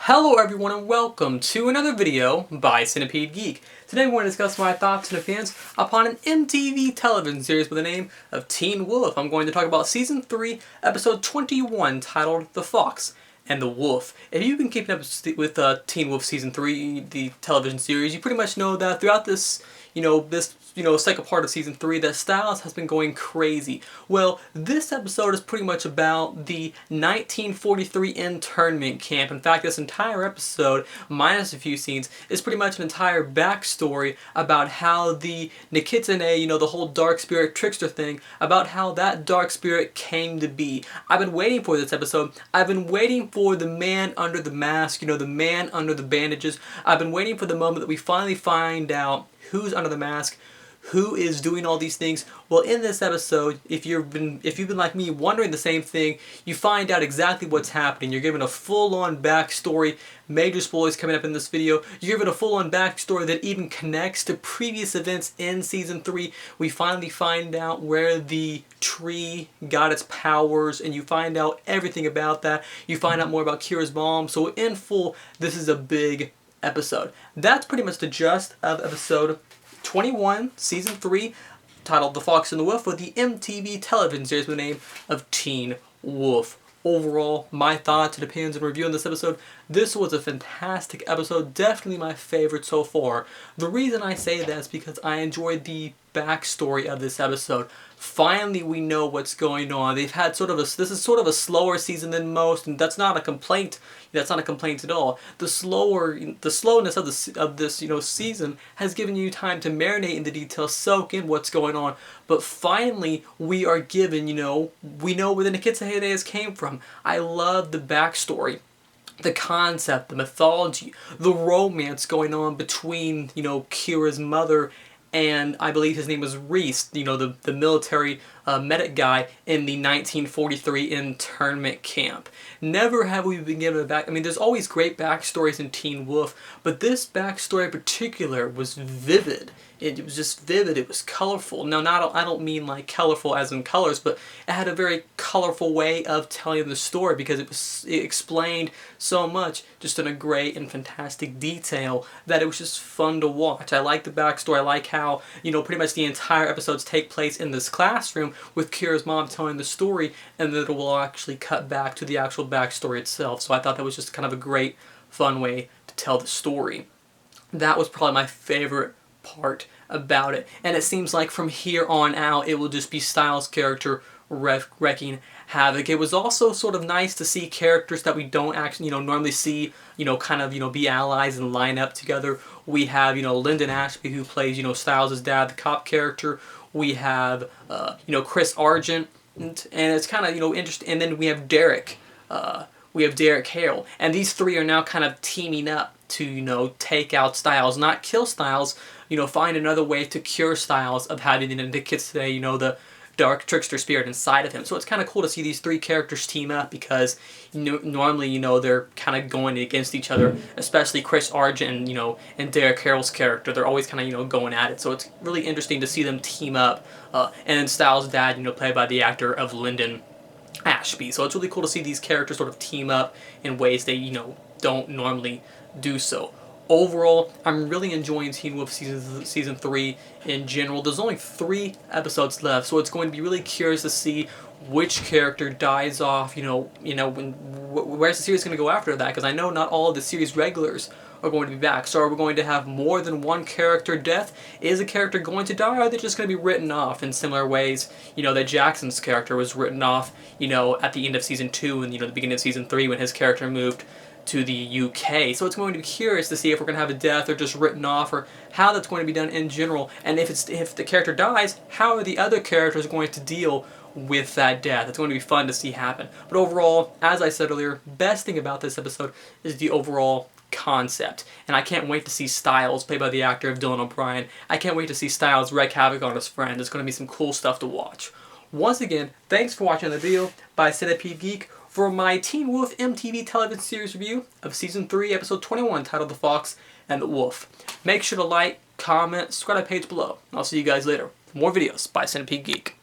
Hello everyone and welcome to another video by Centipede Geek. Today we're going to discuss my thoughts and opinions upon an MTV television series by the name of Teen Wolf. I'm going to talk about Season 3, Episode 21, titled The Fox and the Wolf. If you've been keeping up with Teen Wolf Season 3, the television series, you pretty much know that throughout this second part of Season 3 that Stiles has been going crazy. Well, this episode is pretty much about the 1943 internment camp. In fact, this entire episode, minus a few scenes, is pretty much an entire backstory about how the Nikitsune, the whole dark spirit trickster thing, about how that dark spirit came to be. I've been waiting for this episode. I've been waiting for the man under the mask, the man under the bandages. I've been waiting for the moment that we finally find out who's under the mask, who is doing all these things. Well, in this episode, if you've been like me wondering the same thing, you find out exactly what's happening. You're given a full-on backstory. Major spoilers coming up in this video. You're given a full-on backstory that even connects to previous events in Season 3. We finally find out where the tree got its powers, and you find out everything about that. You find out more about Kira's mom. So in full, this is a big episode. That's pretty much the gist of episode 21, Season 3, titled The Fox and the Wolf, with the MTV television series with the name of Teen Wolf. Overall, my thoughts and opinions and review on this episode, this was a fantastic episode, definitely my favorite so far. The reason I say that is because I enjoyed the backstory of this episode. Finally, we know what's going on. They've had this is sort of a slower season than most, and that's not a complaint. That's not a complaint at all. The slowness of this season has given you time to marinate in the details, soak in what's going on. But finally, we are given, we know where the Nikitsune came from. I love the backstory, the concept, the mythology, the romance going on between, Kira's mother and I believe his name was Reese, the military medic guy in the 1943 internment camp. Never have we been given a back. I mean, there's always great backstories in Teen Wolf, but this backstory in particular was vivid. It was just vivid. It was colorful. Now, I don't mean like colorful as in colors, but it had a very colorful way of telling the story because it explained so much just in a great and fantastic detail that it was just fun to watch. I like the backstory. I like how, pretty much the entire episodes take place in this classroom with Kira's mom telling the story, and that it will actually cut back to the actual backstory itself. So I thought that was just kind of a great, fun way to tell the story. That was probably my favorite part about it, and it seems like from here on out it will just be Stiles' character wrecking havoc. It was also sort of nice to see characters that we don't actually normally see be allies and line up together. We have Lyndon Ashby, who plays Stiles' dad, the cop character. We have Chris Argent, and it's kind of interesting. And then we have Derek. We have Derek Hale, and these three are now kind of teaming up to take out Stiles, not kill Stiles. Find another way to cure Stiles of having the Nikitsune, the dark trickster spirit inside of him. So it's kind of cool to see these three characters team up because normally they're kind of going against each other, especially Chris Argent and Derek Harrell's character. They're always kind of going at it. So it's really interesting to see them team up. And then Stiles' dad, played by the actor of Lyndon Ashby. So it's really cool to see these characters sort of team up in ways they don't normally do so. Overall, I'm really enjoying Teen Wolf season 3 in general. There's only 3 episodes left, so it's going to be really curious to see which character dies off. Where's the series going to go after that? Because I know not all of the series regulars are going to be back. So are we going to have more than one character death? Is a character going to die, or are they just going to be written off in similar ways? That Jackson's character was written off, at the end of Season 2 and the beginning of Season 3 when his character moved to the UK. So it's going to be curious to see if we're going to have a death or just written off, or how that's going to be done in general. And if the character dies, how are the other characters going to deal with that death? It's going to be fun to see happen. But overall, as I said earlier, best thing about this episode is the overall concept. And I can't wait to see Stiles, played by the actor of Dylan O'Brien. I can't wait to see Stiles wreak havoc on his friend. It's going to be some cool stuff to watch. Once again, thanks for watching the video by Centipede Geek for my Teen Wolf MTV television series review of Season 3, Episode 21, titled The Fox and the Wolf. Make sure to like, comment, subscribe to the page below. I'll see you guys later for more videos by Centipede Geek.